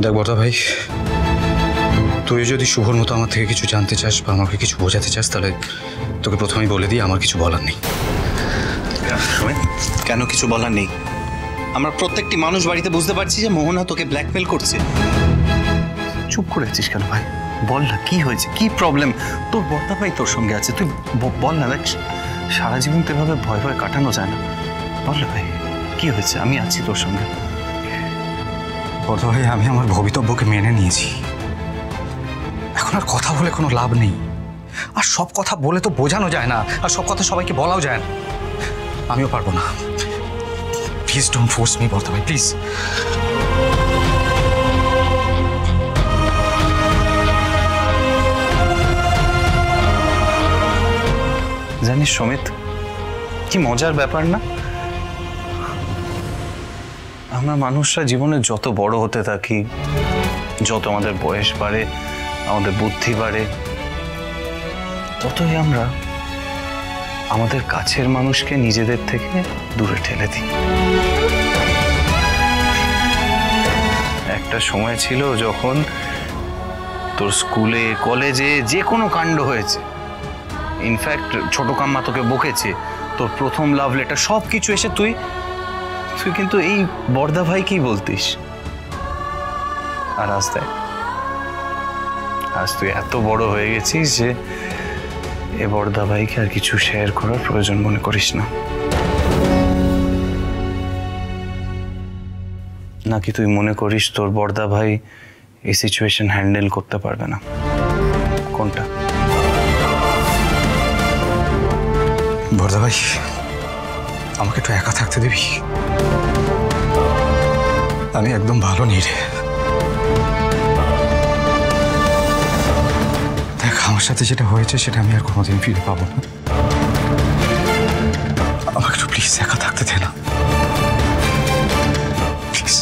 দেখ বড়দা ভাই, তুই যদি শুভর মতো আমার থেকে কিছু জানতে চাস বা আমাকে কিছু বোঝাতে চাস, তাহলে তোকে প্রথমেই বলে দিই আমার কিছু বলার নেই। কেন কিছু বলার নেই? আমরা প্রত্যেকটি মানুষ বাড়িতে বুঝতে পারছি যে মোহনা তোকে ব্ল্যাকমেল করছে। চুপ করে আছিস কেন ভাই? বল না, কি হয়েছে, কি প্রবলেম? তোর বড়দা ভাই তোর সঙ্গে আছে, তুই বল না। দেখ, সারা জীবন তো এভাবে ভয় ভয় কাটানো যায় না। বল না ভাই, কি হয়েছে? আমি আছি তোর সঙ্গে। বড়দা ভাই, আমি আমার ভবিতব্যকে মেনে নিয়েছি। এখন আর কথা বলে কোনো লাভ নেই। আর সব কথা বলে তো বোঝানো যায় না, আর সব কথা সবাইকে বলাও যায় না। আমিও পারবো না। প্লিজ ডোন্ট ফোর্স মি বড়দা ভাই, প্লিজ। জানিস সমিত, কি মজার ব্যাপার না? আমরা মানুষরা জীবনে যত বড় হতে থাকি, যত আমাদের বয়স বাড়ে, আমাদের বুদ্ধি বাড়ে, ততই আমরা আমাদের কাছের মানুষকে নিজেদের থেকে দূরে ঠেলে দিই। একটা সময় ছিল যখন তোর স্কুলে কলেজে যে কোনো কাণ্ড হয়েছে, ইনফ্যাক্ট ছোট কাম্মা তোকে বকেছে, তোর প্রথম লাভ লেটার, সব কিছু এসে তুই কিন্তু এই বড়দা ভাই কি বলতিস। আর আজ তুই এত বড় হয়ে গেছিস যে এ বড়দা ভাইকে আর কিছু শেয়ার করার প্রয়োজন মনে করিস না। নাকি তুই মনে করিস তোর বড়দা ভাই এই সিচুয়েশন হ্যান্ডেল করতে পারবে না? কোনটা? বড়দা ভাই, আমাকে একটু একা থাকতে দিবি? আমি একদম ভালো নেই রে। দেখ, আমার সাথে যেটা হয়েছে সেটা আমি আর কোনোদিন ফিরে পাবো না। আমাকে একটু প্লিজ একা থাকতে দে না, প্লিজ।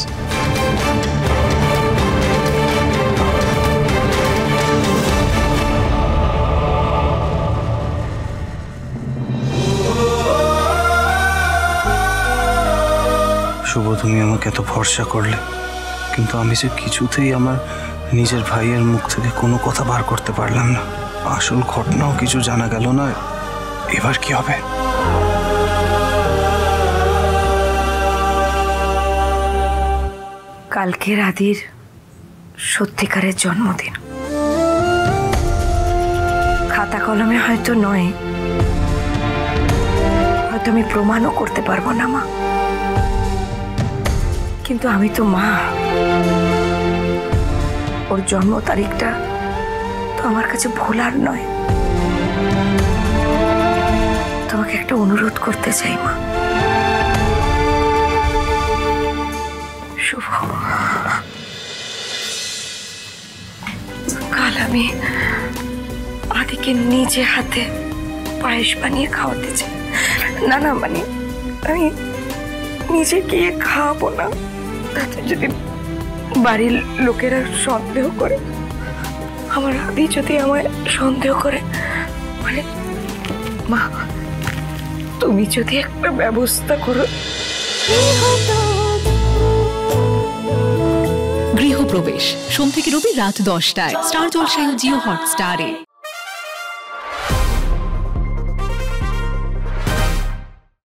শুভ, তুমি আমাকে এত ভরসা করলে, কিন্তু আমি যে কিছুতেই আমার নিজের ভাইয়ের মুখ থেকে কোনো কথা বার করতে পারলাম না। আসল ঘটনাও কিছু জানা গেল না। এবার কি হবে? কালকে রাধির সত্যিকারের জন্মদিন। খাতা কলমে হয়তো নয়, হয়তো আমি প্রমাণও করতে পারবো না মা, কিন্তু আমি তো মা। ওর জন্ম তারিখটা তো আমার কাছে ভোলার নয়। তোমাকে একটা অনুরোধ করতে চাই মা। শুভ, কাল আমি আদিকে নিজে হাতে পায়েস বানিয়ে খাওয়াতে চাই। না না, মানে আমি নিজে গিয়ে খাওয়াবো না, তাতে যদি বাড়ির লোকেরা সন্দেহ করে, আমার আদি যদি আমায় সন্দেহ করে, মানে মা তুমি যদি একটা ব্যবস্থা করো। গৃহপ্রবেশ সোম থেকে রবি রাত 10টায় স্টার জলসায় ও জিও হটস্টারে।